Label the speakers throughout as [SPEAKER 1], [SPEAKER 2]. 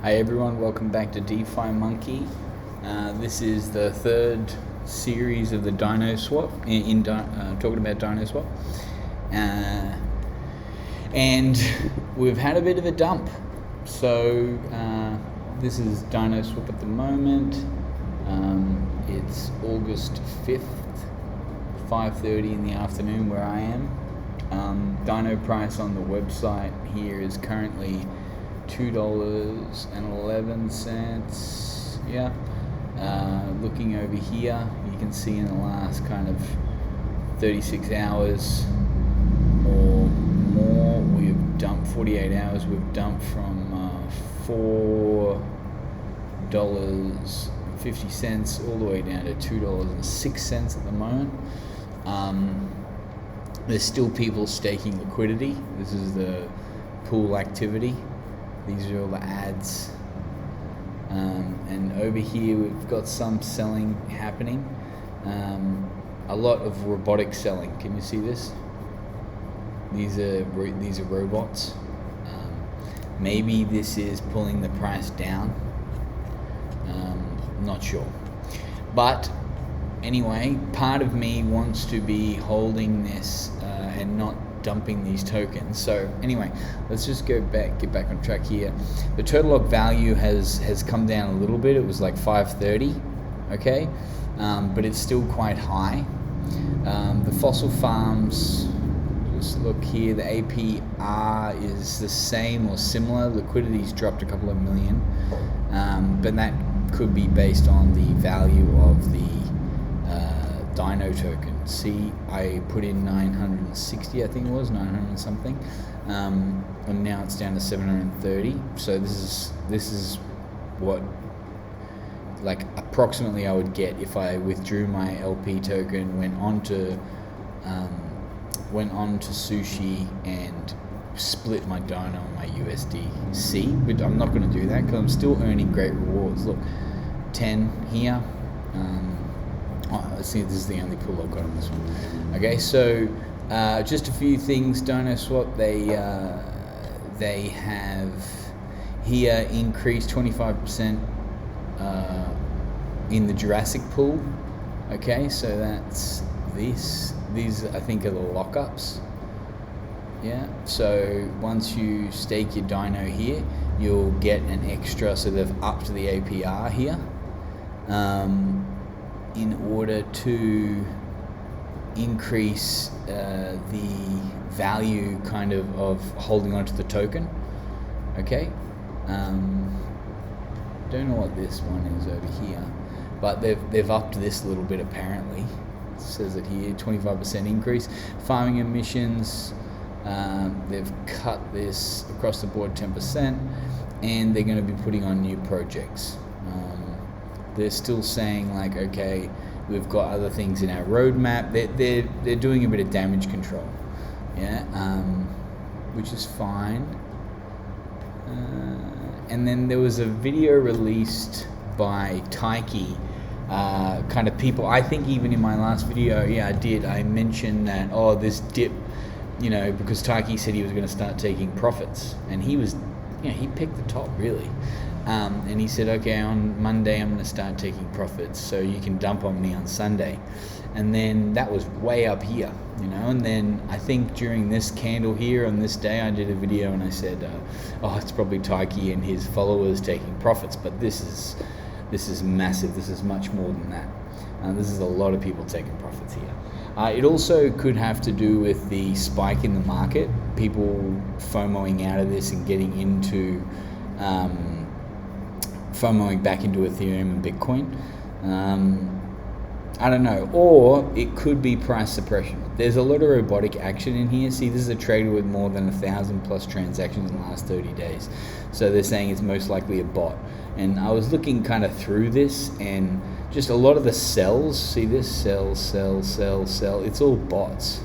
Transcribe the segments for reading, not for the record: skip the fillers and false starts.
[SPEAKER 1] Hi everyone, welcome back to DeFi Monkey. This is the third series of the DinoSwap, talking about DinoSwap. And we've had a bit of a dump. So this is DinoSwap at the moment. It's August 5th, 5:30 in the afternoon where I am. Dino price on the website here is currently $2.11. Yeah. Looking over here, you can see in the last kind of 36 hours or more, we've dumped 48 hours. We've dumped from $4.50 all the way down to $2.06 at the moment. There's still people staking liquidity. This is the pool activity. These are all the ads. And over here we've got some selling happening. A lot of robotic selling. Can you see this? These are robots. Maybe this is pulling the price down. Not sure. But anyway, part of me wants to be holding this and not dumping these tokens. So anyway, let's just get back on track here. The total log value has come down a little bit. It was like 530, okay, but it's still quite high. The fossil farms, just look here, the APR is the same or similar. Liquidity's dropped a couple of million, but that could be based on the value of the Dino token. See, I put in 960, I think it was 900 something, and now it's down to 730. So this is what, like, approximately I would get if I withdrew my LP token, went on to Sushi and split my Dino and my USDC. But I'm not going to do that because I'm still earning great rewards. Look, 10 here. Let's see, this is the only pool I've got on this one. Okay, so just a few things. DinoSwap, they have here increased 25% in the Jurassic pool. Okay, so that's this. These I think are the lockups. Yeah, so once you stake your Dino here, you'll get an extra. So they've upped the APR here. In order to increase the value kind of holding onto the token. Okay, don't know what this one is over here, but they've upped this a little bit apparently. It says it here, 25% increase. Farming emissions, they've cut this across the board 10%, and they're going to be putting on new projects. They're still saying, like, okay, we've got other things in our roadmap. They're doing a bit of damage control, yeah, which is fine. And then there was a video released by Taiki, kind of people. I think even in my last video, yeah, I mentioned that, oh, this dip, you know, because Taiki said he was going to start taking profits, and he was, you know, he picked the top really. And he said, okay, on Monday I'm going to start taking profits, so you can dump on me on Sunday. And then that was way up here, you know. And then I think during this candle here on this day, I did a video and I said, oh, it's probably Taiki and his followers taking profits, but this is massive. This is much more than that. This is a lot of people taking profits here. It also could have to do with the spike in the market, people FOMOing out of this and getting into FOMOing back into Ethereum and Bitcoin. I don't know. Or it could be price suppression. There's a lot of robotic action in here. See, this is a trader with more than 1,000 plus transactions in the last 30 days. So they're saying it's most likely a bot. And I was looking kind of through this, and just a lot of the sells, see this, sell, sell, sell, sell, it's all bots.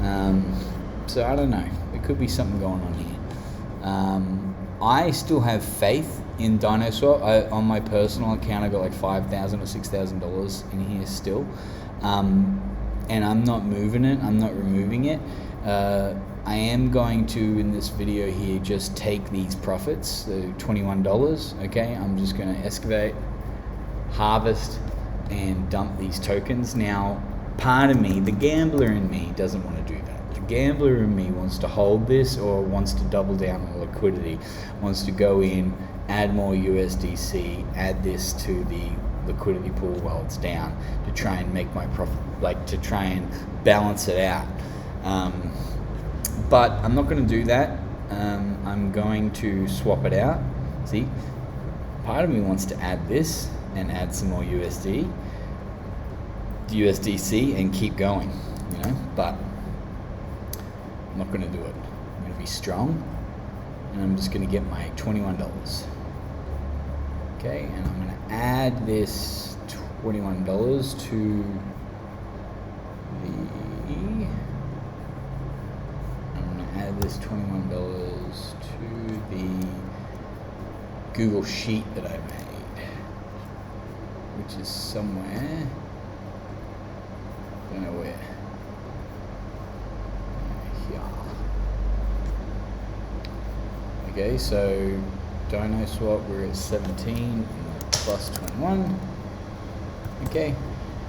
[SPEAKER 1] So I don't know. There could be something going on here. I still have faith in DinoSwap. On my personal account, I got like $5,000 or $6,000 in here still, and I'm not moving it. I'm not removing it. I am going to, in this video here, just take these profits, the $21, okay? I'm just going to excavate, harvest, and dump these tokens. Now, part of me, the gambler in me, doesn't want to do that. The gambler in me wants to hold this, or wants to double down on liquidity, wants to go in, add more USDC, add this to the liquidity pool while it's down to try and make my profit, like to try and balance it out. But I'm not going to do that. I'm going to swap it out. See, part of me wants to add this and add some more USDC and keep going, you know, but I'm not going to do it. I'm going to be strong, and I'm just going to get my $21. Okay, and I'm going to add this $21 to the, I'm going to add this $21 to the Google Sheet that I made, which is somewhere, I don't know where, here. Okay, so DinoSwap, we're at 17 plus 21. Okay,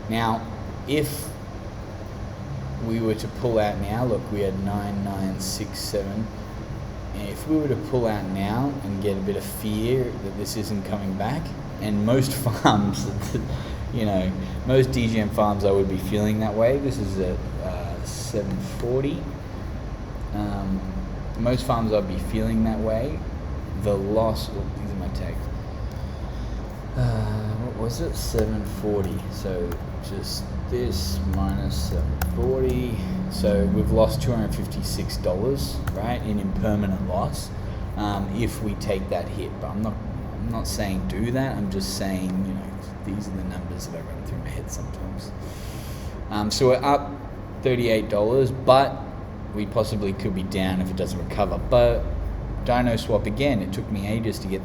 [SPEAKER 1] now if we were to pull out now, look, we had 9967. And if we were to pull out now and get a bit of fear that this isn't coming back, and most farms, you know, most degen farms, I would be feeling that way. This is at 740. Most farms I'd be feeling that way. The loss, oh, these are my tags. What was it? 740. So just this minus 740. So we've lost $256, right, in impermanent loss, if we take that hit. But I'm not saying do that. I'm just saying, you know, these are the numbers that I run through my head sometimes. So we're up $38, but we possibly could be down if it doesn't recover. But DinoSwap, again, it took me ages to get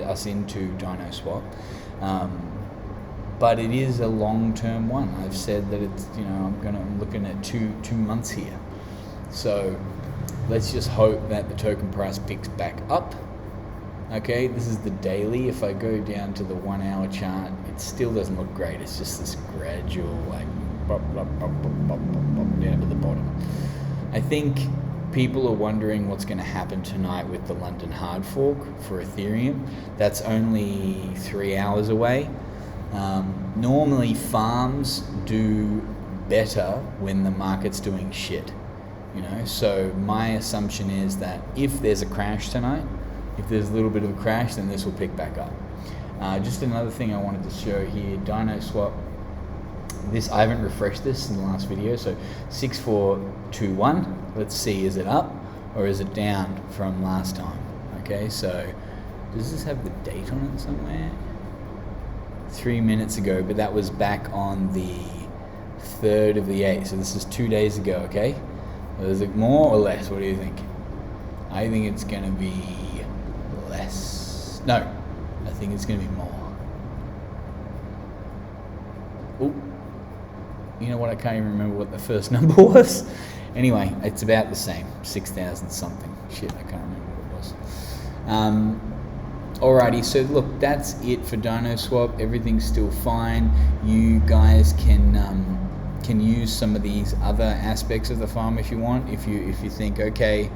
[SPEAKER 1] us into DinoSwap, but it is a long-term one. I've said that it's, you know, I'm looking at two months here. So let's just hope that the token price picks back up. Okay, this is the daily. If I go down to the 1 hour chart, it still doesn't look great. It's just this gradual, like, bop, bop, bop, bop, bop, bop, down to the bottom. I think people are wondering what's going to happen tonight with the London hard fork for Ethereum. That's only 3 hours away. Normally farms do better when the market's doing shit, you know. So my assumption is that if there's a crash tonight, if there's a little bit of a crash, then this will pick back up. Just another thing I wanted to show here, DinoSwap. This, I haven't refreshed this in the last video, so 6421. Let's see, is it up or is it down from last time? Okay, so does this have the date on it somewhere? 3 minutes ago, but that was back on the 3rd of the 8th, so this is 2 days ago. Okay, is it more or less? What do you think? I think it's going to be less. No, I think it's going to be more. Oh, you know what? I can't even remember what the first number was. Anyway, it's about the same, 6,000 something. Shit, I can't remember what it was. Alrighty, so look, that's it for DinoSwap. Everything's still fine. You guys can use some of these other aspects of the farm if you want. If you think, okay,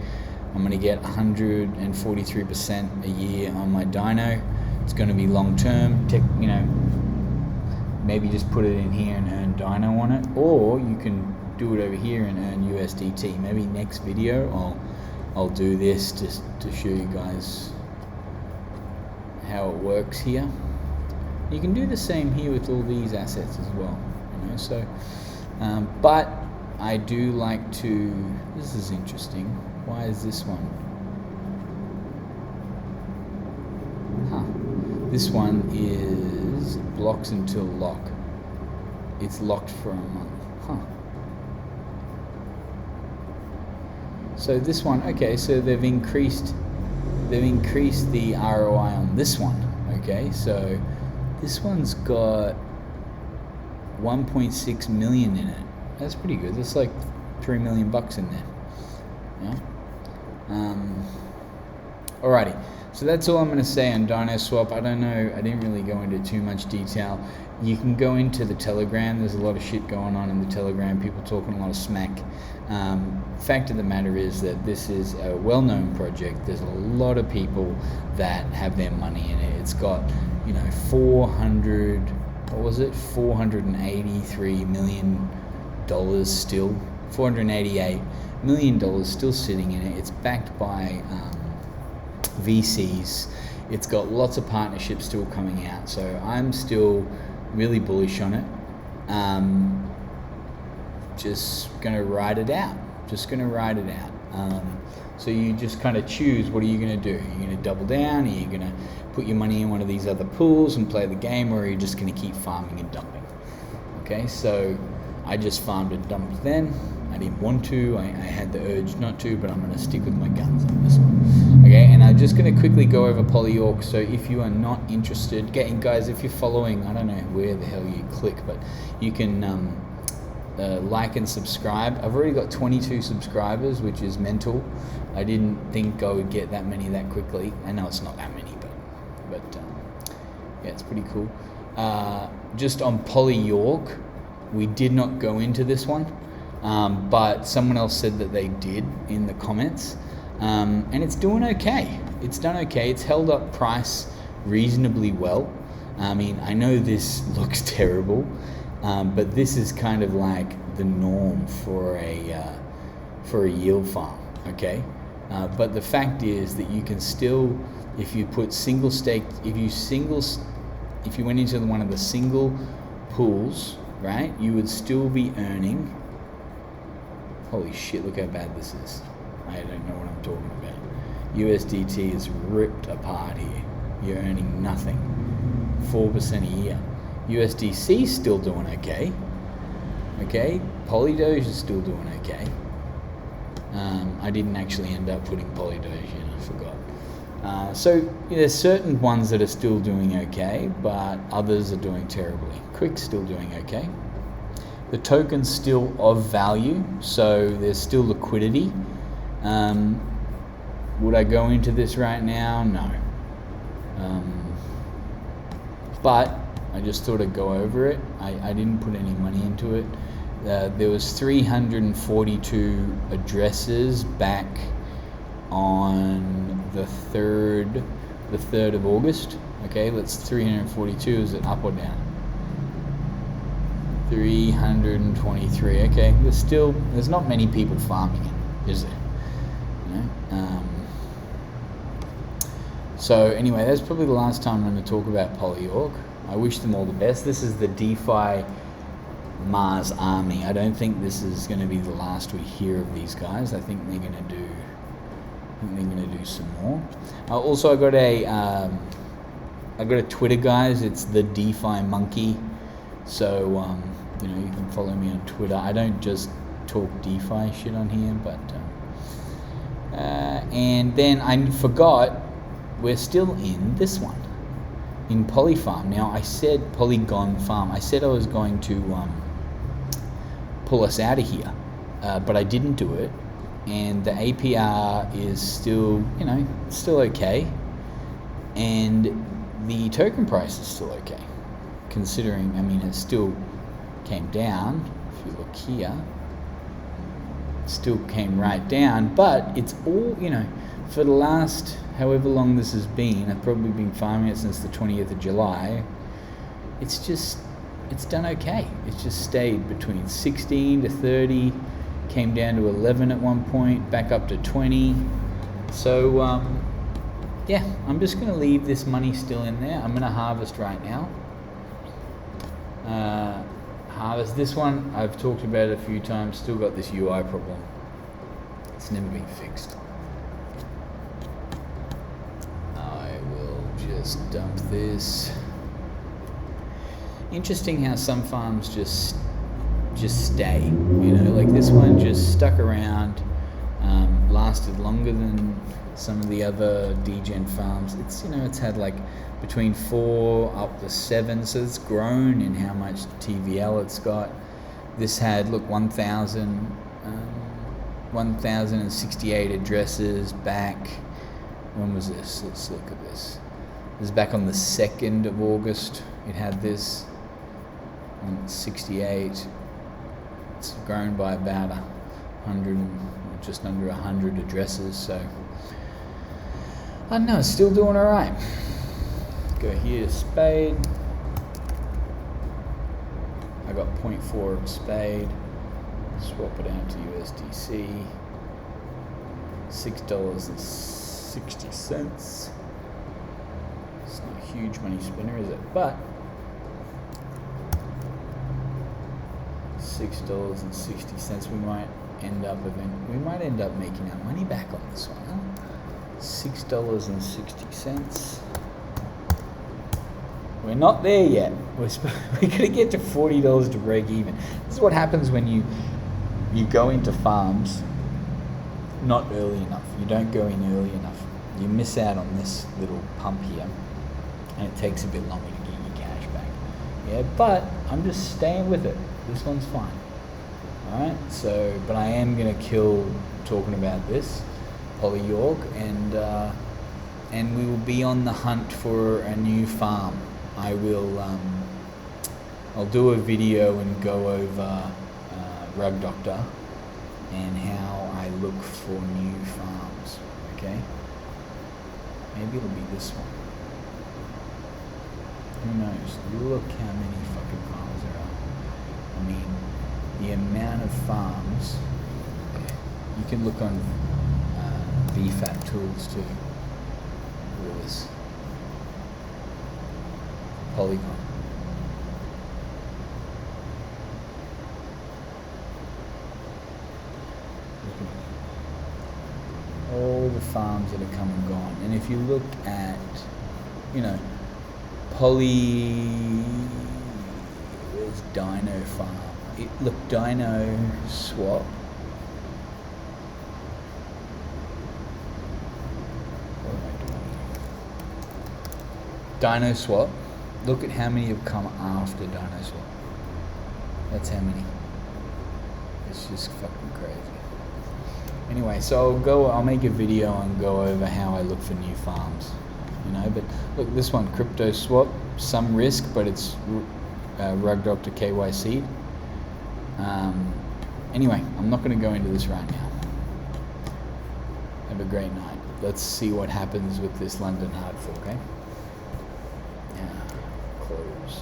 [SPEAKER 1] I'm going to get 143% a year on my Dino. It's going to be long term. You know, maybe just put it in here and earn Dino on it, or you can do it over here and earn USDT. Maybe next video I'll do this just to show you guys how it works here. You can do the same here with all these assets as well, you know. So but I do like to, this is interesting. Why is this one? This one is blocks until lock. It's locked for a month. So this one, okay, so they've increased the ROI on this one. Okay, so this one's got 1.6 million in it. That's pretty good. That's like $3 million in there. Yeah. Alrighty, so that's all I'm going to say on DinoSwap. I don't know, I didn't really go into too much detail. You can go into the Telegram. There's a lot of shit going on in the Telegram, people talking a lot of smack. Fact of the matter is that this is a well-known project. There's a lot of people that have their money in it. It's got, you know, 483 million dollars still, $488 million still sitting in it. It's backed by VCs. It's got lots of partnerships still coming out, so I'm still really bullish on it. Just gonna ride it out. So you just kind of choose, what are you gonna do? Are you gonna double down? Are you gonna put your money in one of these other pools and play the game, or are you just gonna keep farming and dumping? Okay, so I just farmed and dumped then. I didn't want to, I had the urge not to, but I'm going to stick with my guns on this one. Okay, and I'm just going to quickly go over Polyork. So if you are not interested, guys, if you're following, I don't know where the hell you click, but you can like and subscribe. I've already got 22 subscribers, which is mental. I didn't think I would get that many that quickly. I know it's not that many, but yeah, it's pretty cool. Just on Polyork, we did not go into this one. But someone else said that they did in the comments, and it's doing okay. It's done okay. It's held up price reasonably well. I mean, I know this looks terrible, but this is kind of like the norm for a yield farm. Okay, but the fact is that you can still, if you put single stake, if you went into one of the single pools, right, you would still be earning. Holy shit, look how bad this is. I don't know what I'm talking about. USDT is ripped apart here. You're earning nothing. 4% a year. USDC is still doing okay. Okay, Polydoge is still doing okay. I didn't actually end up putting Polydoge in, I forgot. So there's certain ones that are still doing okay, but others are doing terribly. Quick's still doing okay. The token's still of value, so there's still liquidity. Would I go into this right now? No. But I just thought I'd go over it. I didn't put any money into it. There was 342 addresses back on the 3rd of August. Okay, that's 342. Is it up or down? 323. Okay, there's not many people farming it, is there? You know? So anyway, that's probably the last time I'm going to talk about Polyork. I wish them all the best. This is the DeFi Mars army. I don't think this is going to be the last we hear of these guys. I think they're going to do some more. Also, I got a Twitter, guys. It's the DeFi Monkey. So you know, you can follow me on Twitter. I don't just talk DeFi shit on here, but and then I forgot, we're still in this one, in Polyfarm. Now I said Polygon Farm. I said I was going to pull us out of here, but I didn't do it, and the APR is still, you know, still okay, and the token price is still okay, considering, I mean, it still came down. If you look here, it still came right down, but it's all, you know, for the last however long this has been, I've probably been farming it since the 20th of July, it's done okay. It's just stayed between 16 to 30, came down to 11 at one point, back up to 20. So yeah, I'm just going to leave this money still in there. I'm going to harvest right now. Harvest this one. I've talked about it a few times. Still got this UI problem. It's never been fixed. I will just dump this. Interesting how some farms just stay. You know, like this one just stuck around, lasted longer than some of the other degen farms. It's, you know, it's had like between 4 up to 7, so it's grown in how much TVL it's got. This had, look, 1,000 1,068 addresses back. When was this? Let's look at this. This is back on the 2nd of August. It had this on 68. It's grown by about 100, just under 100 addresses. So I don't know, it's still doing all right. Go here, SPADE. I got 0.4 of SPADE. Swap it out to USDC. $6.60. It's not a huge money spinner, is it? But $6.60. We might end up making our money back on this one. Huh? $6.60. We're not there yet. We're gonna get to $40 to break even. This is what happens when you go into farms not early enough. You don't go in early enough. You miss out on this little pump here, and it takes a bit longer to get your cash back. Yeah, but I'm just staying with it. This one's fine. All right. So, but I am gonna kill talking about this Polyork, and we will be on the hunt for a new farm. I will. I'll do a video and go over Rug Doctor and how I look for new farms. Okay. Maybe it'll be this one. Who knows? Look how many fucking farms there are. I mean, the amount of farms. You can look on VFAT tools too. Look at this. Polygon. All the farms that are come and gone. And if you look at, there's Dino Farm. Look, DinoSwap. What am I doing? DinoSwap. Look at how many have come after DinoSwap. That's how many. It's just fucking crazy. Anyway, so I'll make a video and go over how I look for new farms, but look, this one, DinoSwap, some risk, but it's Rug Doctor KYC. Anyway, I'm not going to go into this right now. Have a great night. Let's see what happens with this London hard fork, okay? Close.